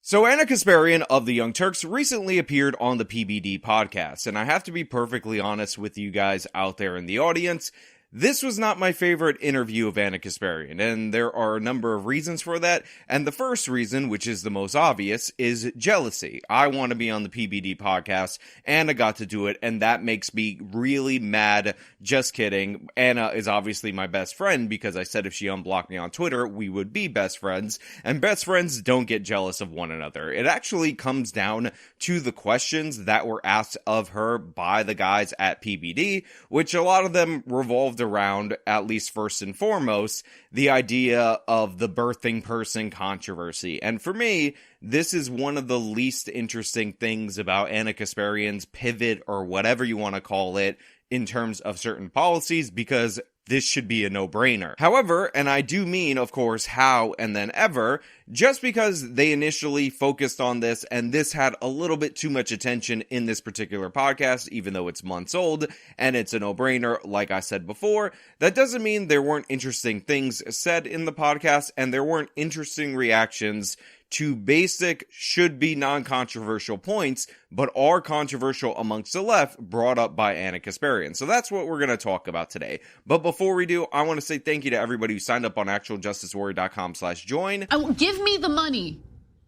So Ana Kasparian of the Young Turks recently appeared on the PBD podcast, and I have to be perfectly honest with you guys out there in the audience. This was not my favorite interview of Ana Kasparian, and there are a number of reasons for that, and the first reason, which is the most obvious, is jealousy. I want to be on the PBD podcast, Ana got to do it, and that makes me really mad. Just kidding. Ana is obviously my best friend, because I said if she unblocked me on Twitter, we would be best friends, and best friends don't get jealous of one another. It actually comes down to the questions that were asked of her by the guys at PBD, which a lot of them revolved around, at least first and foremost, the idea of the birthing person controversy. And for me, this is one of the least interesting things about Ana Kasparian's pivot, or whatever you want to call it, in terms of certain policies, because this should be a no-brainer. However, and I do mean, of course, how and then ever, just because they initially focused on this and this had a little bit too much attention in this particular podcast, even though it's months old and it's a no-brainer, like I said before, that doesn't mean there weren't interesting things said in the podcast and there weren't interesting reactions to basic, should-be non-controversial points, but are controversial amongst the left, brought up by Ana Kasparian. So that's what we're going to talk about today. But before we do, I want to say thank you to everybody who signed up on actualjusticewarrior.com/join. Give me the money.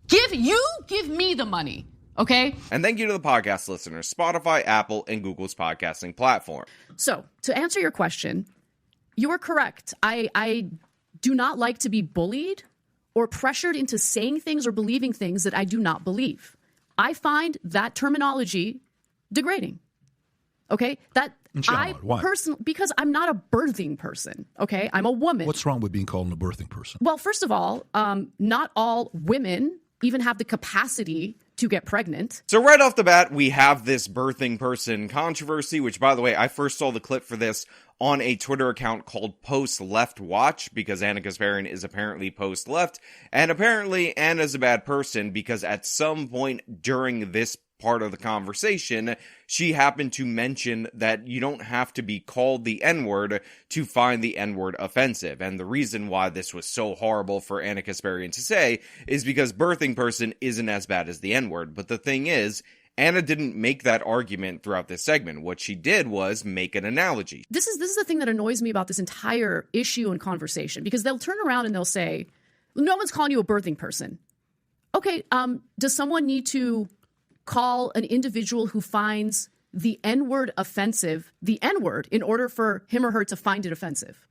Give me the money, okay? And thank you to the podcast listeners, Spotify, Apple, and Google's podcasting platform. So, to answer your question, you are correct. I do not like to be bullied or pressured into saying things or believing things that I do not believe. I find that terminology degrading. Okay? Why? Because I'm not a birthing person. Okay? I'm a woman. What's wrong with being called a birthing person? Well, first of all, not all women even have the capacity to get pregnant. So right off the bat, we have this birthing person controversy, which, by the way, I first saw the clip for this on a Twitter account called Post Left Watch, because Ana Kasparian is apparently post left, and apparently Anna's a bad person because at some point during this part of the conversation, she happened to mention that you don't have to be called the N-word to find the N-word offensive. And the reason why this was so horrible for Ana Kasparian to say is because birthing person isn't as bad as the N-word. But the thing is, Ana didn't make that argument throughout this segment. What she did was make an analogy. This is the thing that annoys me about this entire issue and conversation, because they'll turn around and they'll say, no one's calling you a birthing person. Okay, does someone need to call an individual who finds the N-word offensive the N-word in order for him or her to find it offensive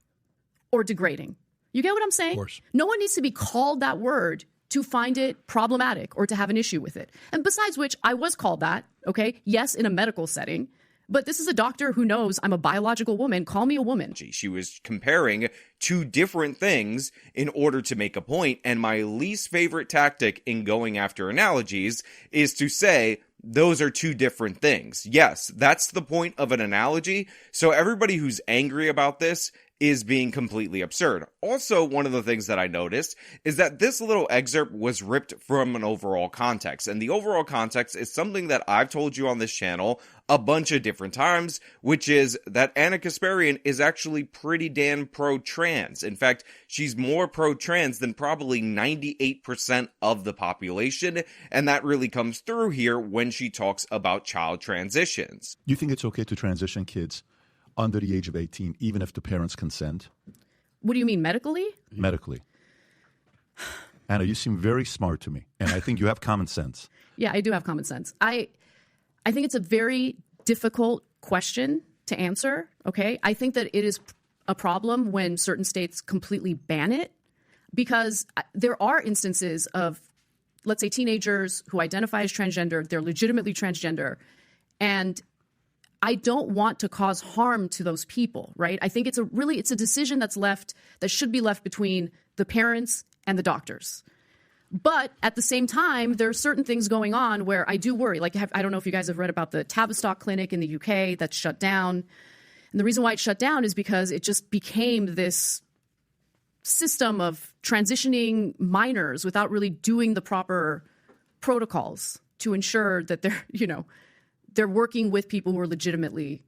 or degrading? You get what I'm saying? Of course. No one needs to be called that word to find it problematic or to have an issue with it. And besides which, I was called that, okay? Yes, in a medical setting. But this is a doctor who knows I'm a biological woman. Call me a woman. She was comparing two different things in order to make a point. And my least favorite tactic in going after analogies is to say, those are two different things. Yes, that's the point of an analogy. So everybody who's angry about this is being completely absurd. Also, one of the things that I noticed is that this little excerpt was ripped from an overall context. And the overall context is something that I've told you on this channel a bunch of different times, which is that Ana Kasparian is actually pretty damn pro-trans. In fact, she's more pro-trans than probably 98% of the population, and that really comes through here when she talks about child transitions. You think it's okay to transition kids under the age of 18, even if the parents consent? What do you mean, medically? Medically. Ana, you seem very smart to me, and I think you have common sense. Yeah, I do have common sense. I think it's a very difficult question to answer, okay? I think that it is a problem when certain states completely ban it, because there are instances of, let's say, teenagers who identify as transgender, they're legitimately transgender, and I don't want to cause harm to those people, right? I think it's a decision that should be left between the parents and the doctors. But at the same time, there are certain things going on where I do worry. Like, I don't know if you guys have read about the Tavistock clinic in the UK that's shut down. And the reason why it shut down is because it just became this system of transitioning minors without really doing the proper protocols to ensure that they're working with people who are legitimately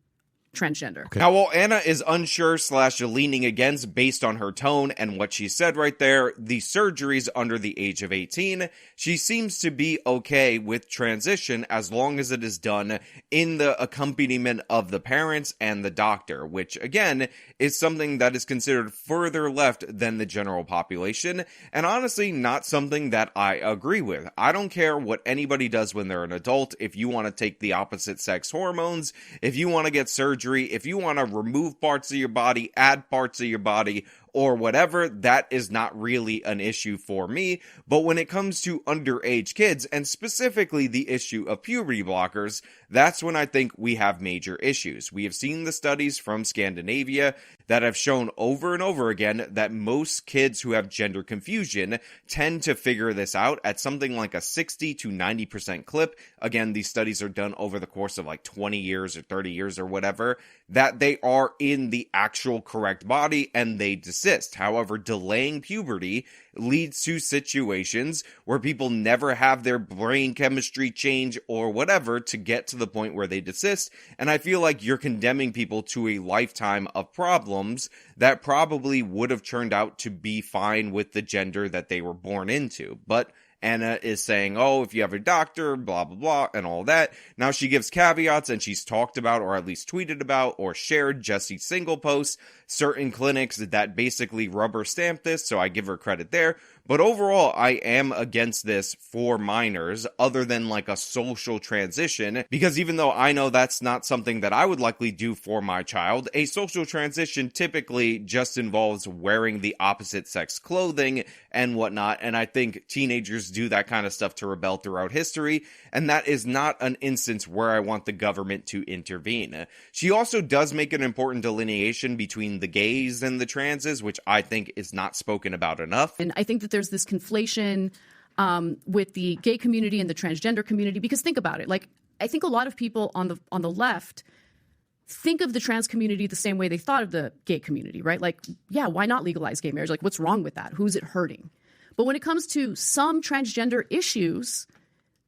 transgender. Okay. Now, while Anna is unsure / leaning against based on her tone and what she said right there, the surgeries under the age of 18, she seems to be okay with transition as long as it is done in the accompaniment of the parents and the doctor, which again is something that is considered further left than the general population, and honestly not something that I agree with. I don't care what anybody does when they're an adult. If you want to take the opposite sex hormones, if you want to get surgery, if you want to remove parts of your body, add parts of your body, or whatever, that is not really an issue for me. But when it comes to underage kids, and specifically the issue of puberty blockers, that's when I think we have major issues. We have seen the studies from Scandinavia that have shown over and over again that most kids who have gender confusion tend to figure this out at something like a 60 to 90% clip. Again, these studies are done over the course of like 20 years or 30 years or whatever, that they are in the actual correct body and they desist. However, delaying puberty leads to situations where people never have their brain chemistry change or whatever to get to the point where they desist. And I feel like you're condemning people to a lifetime of problems that probably would have turned out to be fine with the gender that they were born into. But Anna is saying, oh, if you have a doctor, blah, blah, blah, and all that. Now she gives caveats, and she's talked about, or at least tweeted about, or shared Jesse Single posts, certain clinics that basically rubber stamp this, so I give her credit there. But overall, I am against this for minors, other than like a social transition, because even though I know that's not something that I would likely do for my child, a social transition typically just involves wearing the opposite sex clothing and whatnot, and I think teenagers do that kind of stuff to rebel throughout history, and that is not an instance where I want the government to intervene. She also does make an important delineation between the gays and the transes, which I think is not spoken about enough. And I think that there's this conflation with the gay community and the transgender community, because think about it. Like, I think a lot of people on the left think of the trans community the same way they thought of the gay community, right? Like, yeah, why not legalize gay marriage? Like, what's wrong with that? Who's it hurting? But when it comes to some transgender issues,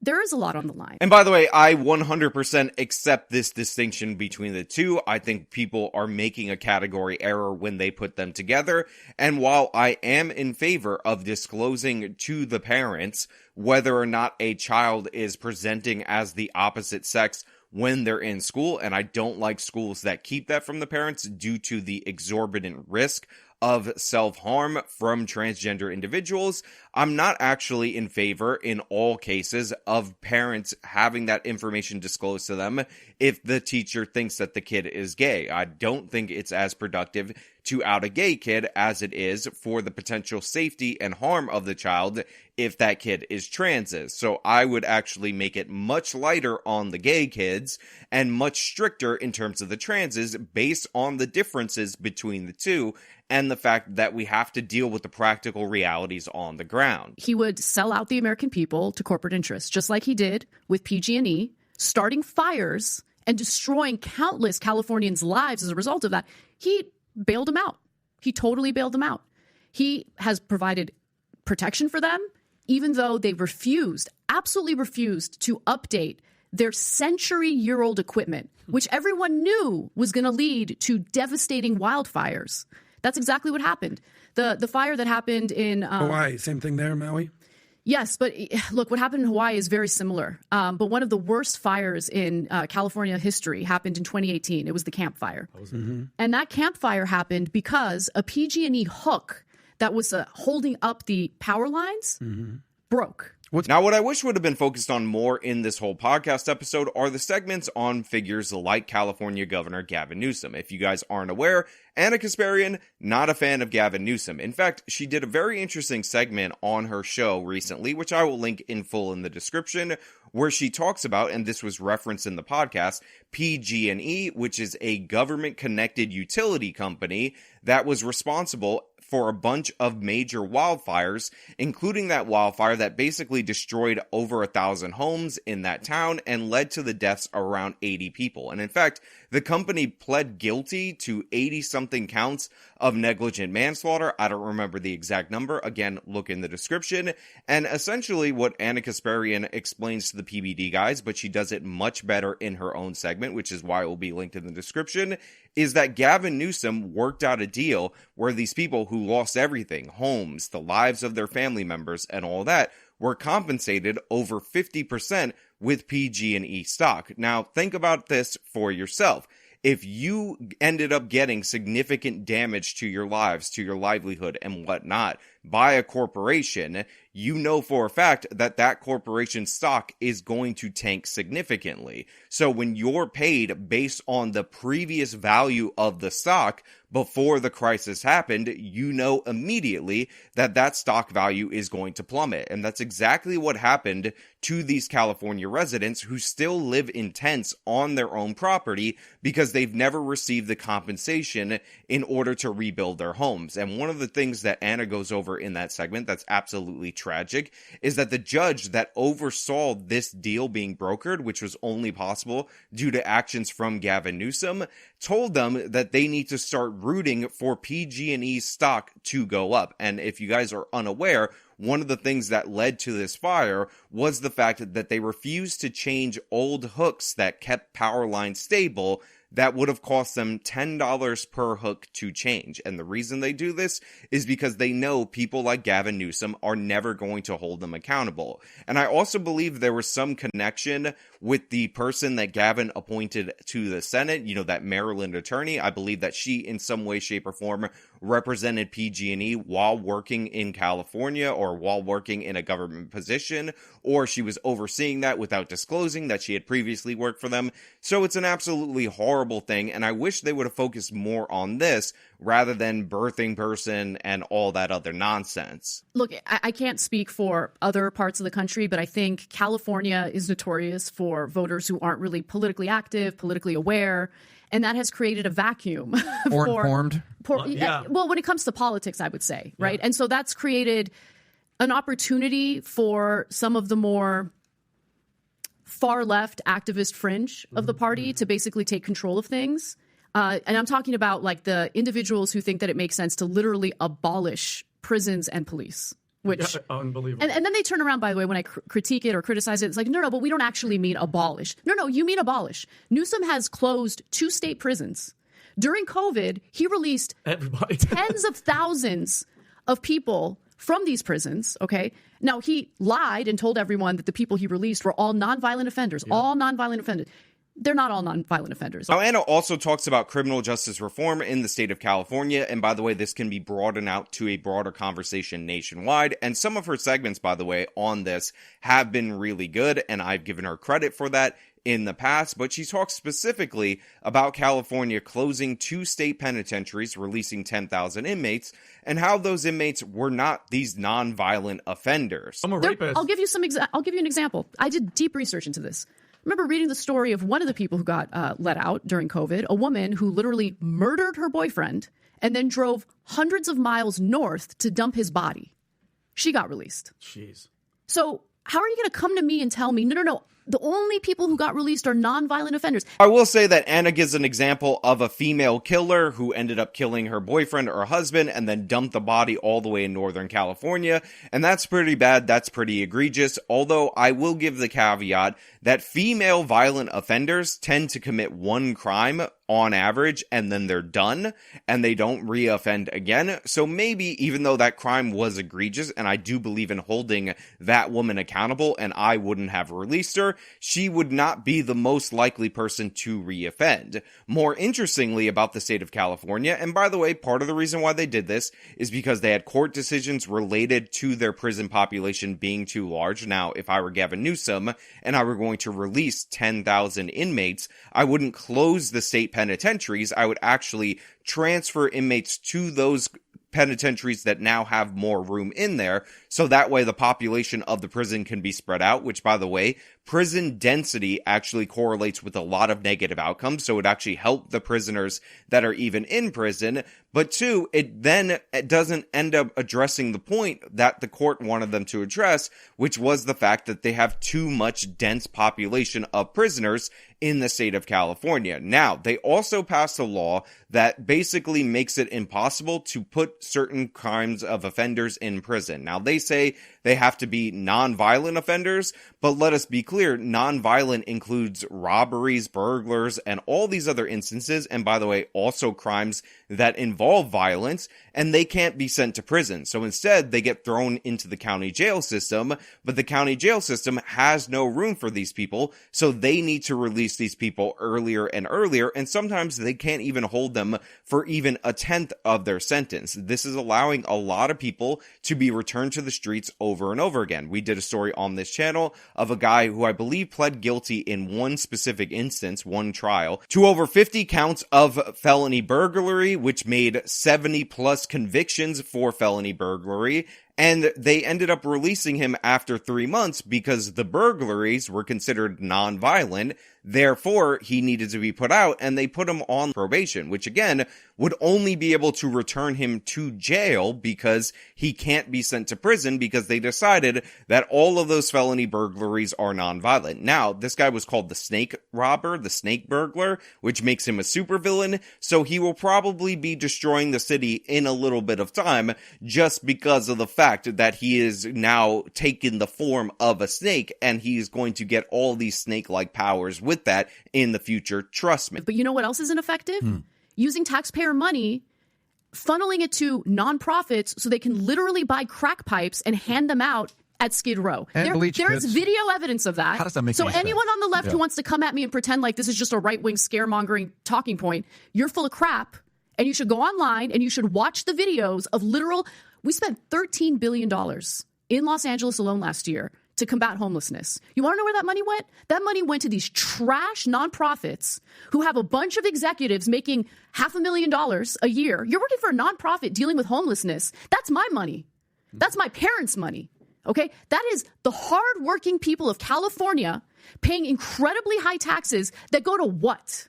there is a lot on the line. And by the way, I 100% accept this distinction between the two. I think people are making a category error when they put them together. And while I am in favor of disclosing to the parents whether or not a child is presenting as the opposite sex when they're in school, and I don't like schools that keep that from the parents due to the exorbitant risk of self-harm from transgender individuals, I'm not actually in favor in all cases of parents having that information disclosed to them if the teacher thinks that the kid is gay. I don't think it's as productive to out a gay kid as it is for the potential safety and harm of the child if that kid is transes. So I would actually make it much lighter on the gay kids and much stricter in terms of the transes based on the differences between the two and the fact that we have to deal with the practical realities on the ground. He would sell out the American people to corporate interests, just like he did with PG&E, starting fires and destroying countless Californians' lives as a result of that. He bailed them out. He totally bailed them out. He has provided protection for them, even though they absolutely refused to update their century-year-old equipment, which everyone knew was going to lead to devastating wildfires. That's exactly what happened. The fire that happened in Hawaii, same thing there, Maui? Yes, but look, what happened in Hawaii is very similar. But one of the worst fires in California history happened in 2018. It was the Camp Fire. And that Camp Fire happened because a PG&E hook that was holding up the power lines broke. Now, what I wish would have been focused on more in this whole podcast episode are the segments on figures like California Governor Gavin Newsom. If you guys aren't aware, Ana Kasparian, not a fan of Gavin Newsom. In fact, she did a very interesting segment on her show recently, which I will link in full in the description, where she talks about, and this was referenced in the podcast, PG&E, which is a government-connected utility company that was responsible for a bunch of major wildfires, including that wildfire that basically destroyed over 1,000 homes in that town and led to the deaths around 80 people. And in fact, the company pled guilty to 80-something counts of negligent manslaughter. I don't remember the exact number. Again, look in the description. And essentially what Ana Kasparian explains to the PBD guys, but she does it much better in her own segment, which is why it will be linked in the description, is that Gavin Newsom worked out a deal where these people who lost everything, homes, the lives of their family members, and all that, were compensated over 50% with PG&E stock. Now, think about this for yourself. If you ended up getting significant damage to your lives, to your livelihood, and whatnot by a corporation, you know for a fact that that corporation's stock is going to tank significantly. So when you're paid based on the previous value of the stock before the crisis happened, you know immediately that that stock value is going to plummet. And that's exactly what happened to these California residents who still live in tents on their own property because they've never received the compensation in order to rebuild their homes. And one of the things that Ana goes over in that segment that's absolutely tragic is that the judge that oversaw this deal being brokered, which was only possible due to actions from Gavin Newsom, told them that they need to start rooting for PG&E's stock to go up. And if you guys are unaware, one of the things that led to this fire was the fact that they refused to change old hooks that kept power lines stable that would have cost them $10 per hook to change. And the reason they do this is because they know people like Gavin Newsom are never going to hold them accountable. And I also believe there was some connection with the person that Gavin appointed to the Senate, you know, that Maryland attorney. I believe that she in some way, shape, or form represented PG&E while working in California or while working in a government position, or she was overseeing that without disclosing that she had previously worked for them. So it's an absolutely horrible thing, and I wish they would have focused more on this rather than birthing person and all that other nonsense. Look, I can't speak for other parts of the country, but I think California is notorious for voters who aren't really politically active, politically aware, and that has created a vacuum. Or informed. Well, when it comes to politics, I would say, right? Yeah. And so that's created an opportunity for some of the more far left activist fringe of the party to basically take control of things. And I'm talking about like the individuals who think that it makes sense to literally abolish prisons and police. Which unbelievable. And then they turn around, by the way, when I critique it or criticize it, it's like, no, but we don't actually mean abolish. No, you mean abolish. Newsom has closed 2 state prisons. During COVID, he released Everybody. tens of thousands of people from these prisons, okay? Now, he lied and told everyone that the people he released were all nonviolent offenders, all nonviolent offenders. They're not all nonviolent offenders. Now, Ana also talks about criminal justice reform in the state of California, and by the way, this can be broadened out to a broader conversation nationwide, and some of her segments, by the way, on this have been really good, and I've given her credit for that in the past, but she talks specifically about California closing 2 state penitentiaries, releasing 10,000 inmates, and how those inmates were not these nonviolent offenders. I'm a rapist. I'll give you an example. I did deep research into this. I remember reading the story of one of the people who got let out during COVID, a woman who literally murdered her boyfriend and then drove hundreds of miles north to dump his body. She got released. Jeez. So how are you going to come to me and tell me, no, the only people who got released are nonviolent offenders? I will say that Ana gives an example of a female killer who ended up killing her boyfriend or husband and then dumped the body all the way in Northern California. And that's pretty bad. That's pretty egregious. Although I will give the caveat that female violent offenders tend to commit one crime on average and then they're done and they don't reoffend again. So maybe even though that crime was egregious, and I do believe in holding that woman accountable and I wouldn't have released her, she would not be the most likely person to reoffend. More interestingly about the state of California, and by the way, part of the reason why they did this is because they had court decisions related to their prison population being too large. Now, if I were Gavin Newsom and I were going to release 10,000 inmates, I wouldn't close the state penitentiaries. I would actually transfer inmates to those penitentiaries that now have more room in there, so that way the population of the prison can be spread out, which, by the way, prison density actually correlates with a lot of negative outcomes, so it actually helped the prisoners that are even in prison. But two, it doesn't end up addressing the point that the court wanted them to address, which was the fact that they have too much dense population of prisoners in the state of California. Now, they also passed a law that basically makes it impossible to put certain kinds of offenders in prison. Now, they say they have to be non-violent offenders, but let us be clear, non-violent includes robberies, burglars, and all these other instances, and by the way, also crimes that involve violence, and they can't be sent to prison. So instead, they get thrown into the county jail system, but the county jail system has no room for these people, so they need to release these people earlier and earlier, and sometimes they can't even hold them for even a tenth of their sentence. This is allowing a lot of people to be returned to the streets over and over again. We did a story on this channel of a guy who I believe pled guilty in one specific instance, one trial, to over 50 counts of felony burglary, which made 70 plus convictions for felony burglary. And they ended up releasing him after 3 months because the burglaries were considered non-violent. Therefore, he needed to be put out, and they put him on probation, which again would only be able to return him to jail because he can't be sent to prison because they decided that all of those felony burglaries are non-violent. Now, this guy was called the snake robber, the snake burglar, which makes him a supervillain, so he will probably be destroying the city in a little bit of time just because of the fact that he is now taken the form of a snake, and he's going to get all these snake-like powers with that in the future, trust me. But you know what else isn't effective? Using taxpayer money, funneling it to nonprofits so they can literally buy crack pipes and hand them out at Skid Row. There's video evidence of that. How does that make so any anyone sense? on the left who wants to come at me and pretend like this is just a right-wing scaremongering talking point, you're full of crap, and you should go online and you should watch the videos of literal... We spent $13 billion in Los Angeles alone last year to combat homelessness. You want to know where that money went? That money went to these trash nonprofits who have a bunch of executives making $500,000 a year. You're working for a nonprofit dealing with homelessness. That's my money. That's my parents' money. Okay? That is the hardworking people of California paying incredibly high taxes that go to what?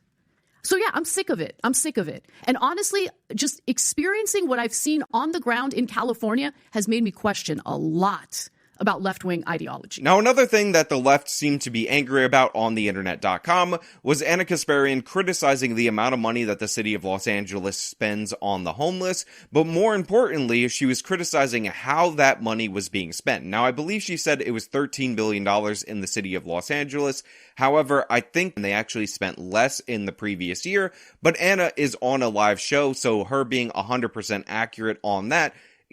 So yeah, I'm sick of it. I'm sick of it. And honestly, just experiencing what I've seen on the ground in California has made me question a lot about left-wing ideology. Now, another thing that the left seemed to be angry about on the internet.com was Ana Kasparian criticizing the amount of money that the city of Los Angeles spends on the homeless, but more importantly, she was criticizing how that money was being spent. Now, I believe she said it was $13 billion in the city of Los Angeles. However, I think they actually spent less in the previous year, but Ana is on a live show, so her being 100% accurate on that,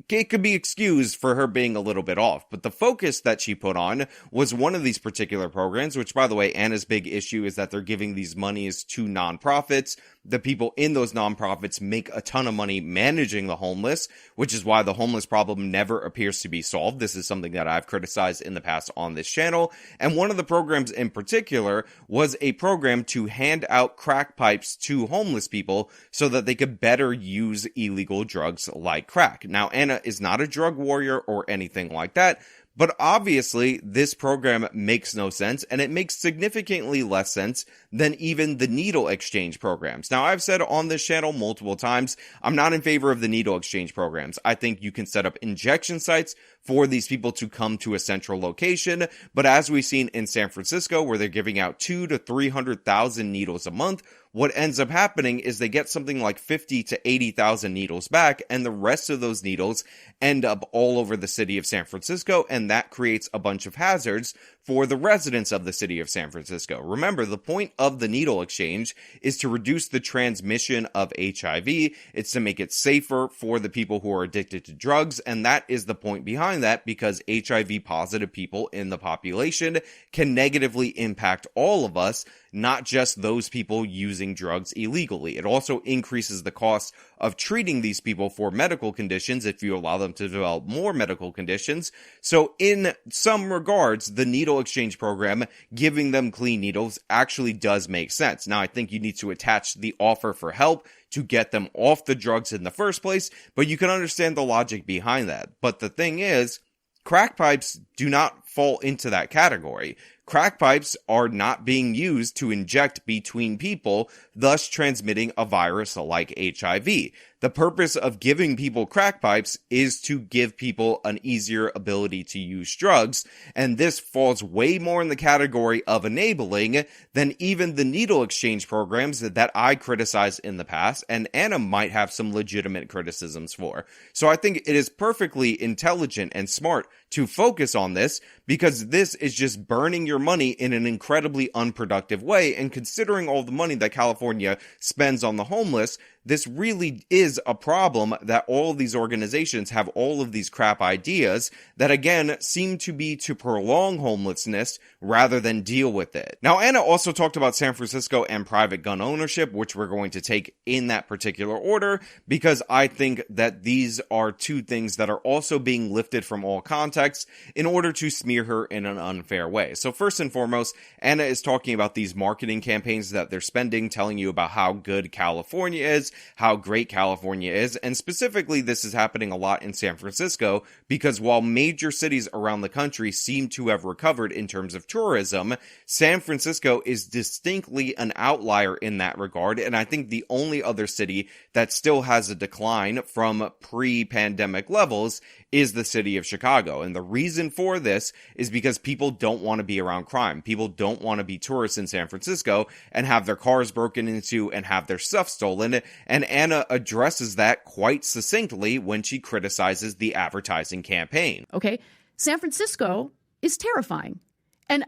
it could be excused for her being a little bit off, but the focus that she put on was one of these particular programs, which, by the way, Anna's big issue is that they're giving these monies to nonprofits. The people in those nonprofits make a ton of money managing the homeless, which is why the homeless problem never appears to be solved. This is something that I've criticized in the past on this channel. And one of the programs in particular was a program to hand out crack pipes to homeless people so that they could better use illegal drugs like crack. Now, Anna is not a drug warrior or anything like that, but obviously, this program makes no sense, and it makes significantly less sense than even the needle exchange programs. Now, I've said on this channel multiple times, I'm not in favor of the needle exchange programs. I think you can set up injection sites for these people to come to a central location, but as we've seen in San Francisco, where they're giving out 200,000 to 300,000 needles a month, what ends up happening is they get something like 50 to 80,000 needles back, and the rest of those needles end up all over the city of San Francisco, and that creates a bunch of hazards for the residents of the city of San Francisco. Remember, the point of the needle exchange is to reduce the transmission of HIV. It's to make it safer for the people who are addicted to drugs, and that is the point behind that, because HIV positive people in the population can negatively impact all of us, not just those people using drugs illegally. It also increases the cost of treating these people for medical conditions if you allow them to develop more medical conditions. So in some regards, the needle exchange program, giving them clean needles, actually does make sense. Now, I think you need to attach the offer for help to get them off the drugs in the first place, but you can understand the logic behind that. But the thing is, crack pipes do not fall into that category. Crack pipes are not being used to inject between people, thus transmitting a virus like HIV. The purpose of giving people crack pipes is to give people an easier ability to use drugs, and this falls way more in the category of enabling than even the needle exchange programs that I criticized in the past, and Anna might have some legitimate criticisms for. So I think it is perfectly intelligent and smart to focus on this, because this is just burning your money in an incredibly unproductive way, and considering all the money that California spends on the homeless, this really is a problem that all of these organizations have all of these crap ideas that, again, seem to be to prolong homelessness rather than deal with it. Now, Anna also talked about San Francisco and private gun ownership, which we're going to take in that particular order, because I think that these are two things that are also being lifted from all contexts in order to smear her in an unfair way. So first and foremost, Anna is talking about these marketing campaigns that they're spending, telling you about how good California is, how great California is, and specifically this is happening a lot in San Francisco, because while major cities around the country seem to have recovered in terms of tourism, San Francisco is distinctly an outlier in that regard, and I think the only other city that still has a decline from pre-pandemic levels is the city of Chicago. And the reason for this is because people don't want to be around crime. People don't want to be tourists in San Francisco and have their cars broken into and have their stuff stolen. And Anna addresses that quite succinctly when she criticizes the advertising campaign. Okay. San Francisco is terrifying. And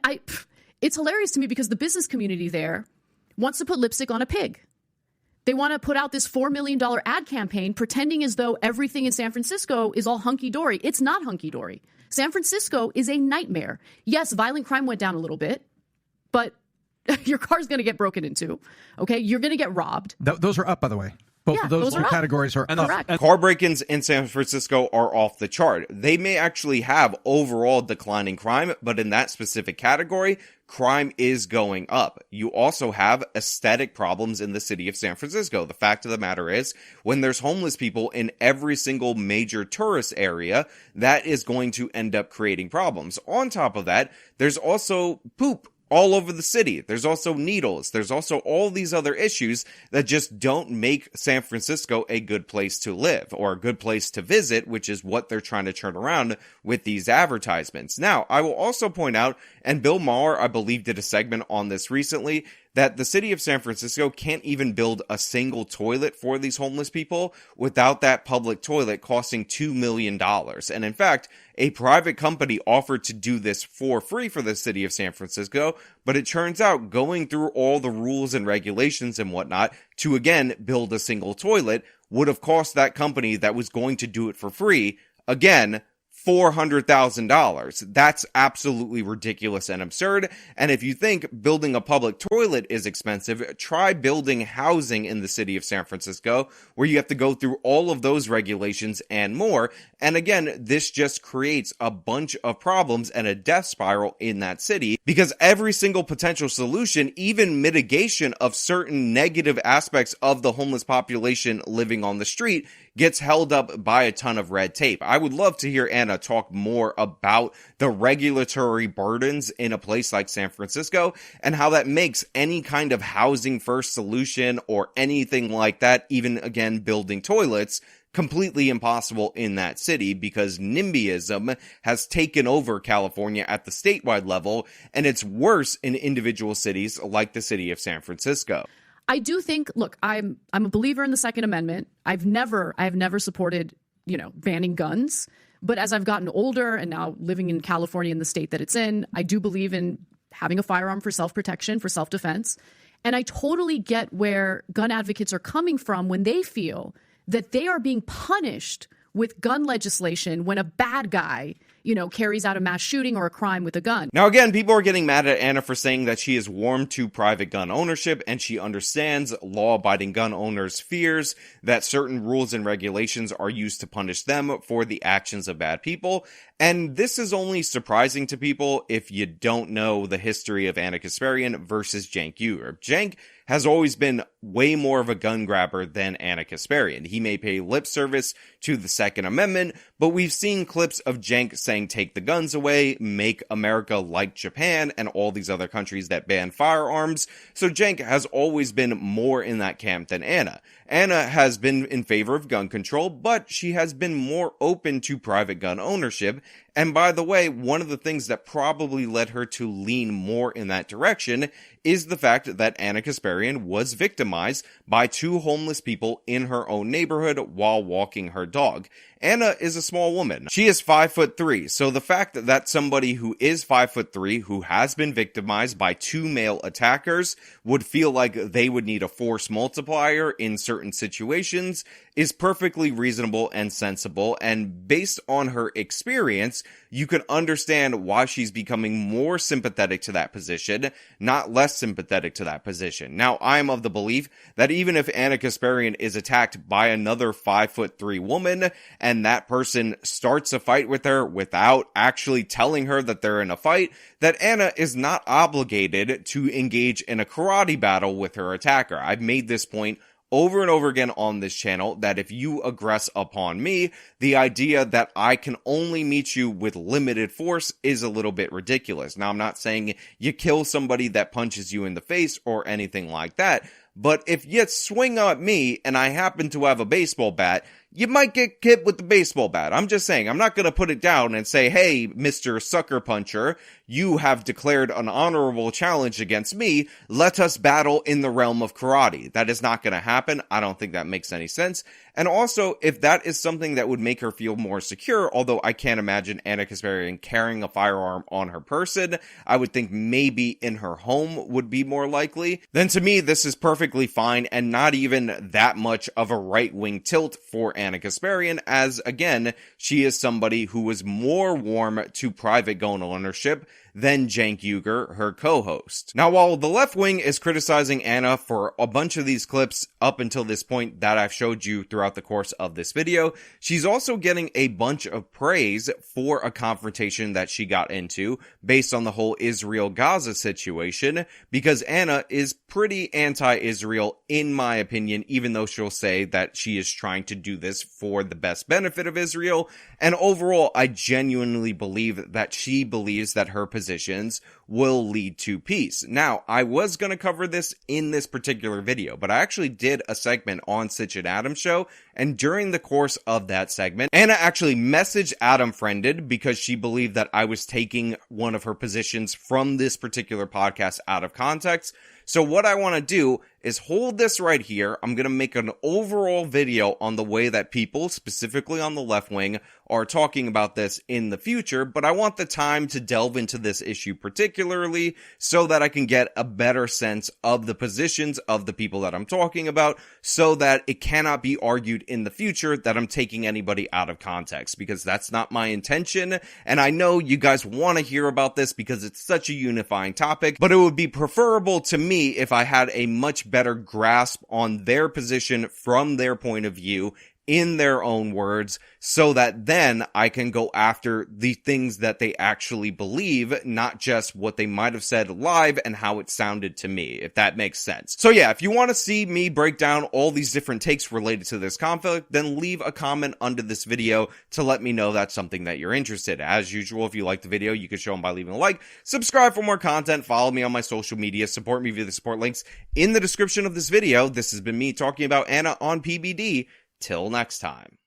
it's hilarious to me because the business community there wants to put lipstick on a pig. They want to put out this $4 million ad campaign pretending as though everything in San Francisco is all hunky-dory. It's not hunky-dory. San Francisco is a nightmare. Yes, violent crime went down a little bit, but your car's going to get broken into. Okay, you're going to get robbed. Those are up, by the way. Both of those categories are up. Car break-ins in San Francisco are off the chart. They may actually have overall declining crime, but in that specific category, crime is going up. You also have aesthetic problems in the city of San Francisco. The fact of the matter is, when there's homeless people in every single major tourist area, that is going to end up creating problems. On top of that, there's also poop all over the city. There's also needles. There's also all these other issues that just don't make San Francisco a good place to live or a good place to visit, which is what they're trying to turn around with these advertisements. Now, I will also point out, and Bill Maher, I believe, did a segment on this recently, that the city of San Francisco can't even build a single toilet for these homeless people without that public toilet costing $2 million. And in fact, a private company offered to do this for free for the city of San Francisco, but it turns out going through all the rules and regulations and whatnot to, again, build a single toilet would have cost that company that was going to do it for free, again, $400,000. That's absolutely ridiculous and absurd. And if you think building a public toilet is expensive, try building housing in the city of San Francisco, where you have to go through all of those regulations and more. And again, this just creates a bunch of problems and a death spiral in that city, because every single potential solution, even mitigation of certain negative aspects of the homeless population living on the street, gets held up by a ton of red tape. I would love to hear Anna talk more about the regulatory burdens in a place like San Francisco and how that makes any kind of housing first solution or anything like that, even again building toilets, completely impossible in that city, because NIMBYism has taken over California at the statewide level, and it's worse in individual cities like the city of San Francisco. I do think, look, I'm a believer in the Second Amendment. I have never supported, banning guns. But as I've gotten older and now living in California in the state that it's in, I do believe in having a firearm for self-protection, for self-defense. And I totally get where gun advocates are coming from when they feel that they are being punished with gun legislation when a bad guy, carries out a mass shooting or a crime with a gun. Now, again, people are getting mad at Anna for saying that she is warm to private gun ownership and she understands law-abiding gun owners' fears that certain rules and regulations are used to punish them for the actions of bad people. And this is only surprising to people if you don't know the history of Ana Kasparian versus Cenk Uygur. Cenk has always been way more of a gun grabber than Ana Kasparian. He may pay lip service to the Second Amendment, but we've seen clips of Cenk saying take the guns away, make America like Japan, and all these other countries that ban firearms. So Cenk has always been more in that camp than Ana. Ana has been in favor of gun control, but she has been more open to private gun ownership. And by the way, one of the things that probably led her to lean more in that direction is the fact that Ana Kasparian was victimized by two homeless people in her own neighborhood while walking her dog. Ana is a small woman. She is 5'3", so the fact that somebody who is 5'3", who has been victimized by two male attackers, would feel like they would need a force multiplier in certain situations is perfectly reasonable and sensible, and based on her experience, you can understand why she's becoming more sympathetic to that position, not less sympathetic to that position. Now, I'm of the belief that even if Ana Kasparian is attacked by another 5'3" woman, and that person starts a fight with her without actually telling her that they're in a fight, that Ana is not obligated to engage in a karate battle with her attacker. I've made this point over and over again on this channel that if you aggress upon me, the idea that I can only meet you with limited force is a little bit ridiculous. Now, I'm not saying you kill somebody that punches you in the face or anything like that, but if you swing at me and I happen to have a baseball bat, you might get hit with the baseball bat. I'm just saying, I'm not going to put it down and say, hey, Mr. Sucker Puncher, you have declared an honorable challenge against me. Let us battle in the realm of karate. That is not going to happen. I don't think that makes any sense. And also, if that is something that would make her feel more secure, although I can't imagine Ana Kasparian carrying a firearm on her person, I would think maybe in her home would be more likely, then to me, this is perfectly fine and not even that much of a right-wing tilt for Ana Kasparian, as again, she is somebody who was more warm to private gun ownership than Cenk Uygur, her co-host. Now, while the left wing is criticizing Ana for a bunch of these clips up until this point that I've showed you throughout the course of this video, she's also getting a bunch of praise for a confrontation that she got into based on the whole Israel-Gaza situation, because Ana is pretty anti-Israel in my opinion, even though she'll say that she is trying to do this for the best benefit of Israel. And overall, I genuinely believe that she believes that her positions will lead to peace. Now, I was going to cover this in this particular video, but I actually did a segment on Sitch and Adam's show, and during the course of that segment, Ana actually messaged Adam Friended because she believed that I was taking one of her positions from this particular podcast out of context. So what I want to do is hold this right here. I'm going to make an overall video on the way that people, specifically on the left wing, are talking about this in the future, but I want the time to delve into this issue particularly so that I can get a better sense of the positions of the people that I'm talking about, so that it cannot be argued in the future that I'm taking anybody out of context, because that's not my intention. And I know you guys want to hear about this because it's such a unifying topic, but it would be preferable to me if I had a much better grasp on their position from their point of view in their own words, so that then I can go after the things that they actually believe, not just what they might have said live and how it sounded to me, if that makes sense. So yeah, if you want to see me break down all these different takes related to this conflict, then leave a comment under this video to let me know that's something that you're interested in. As usual, if you like the video, you can show them by leaving a like, subscribe for more content, follow me on my social media, support me via the support links in the description of this video. This has been me talking about Ana on PBD. Till next time.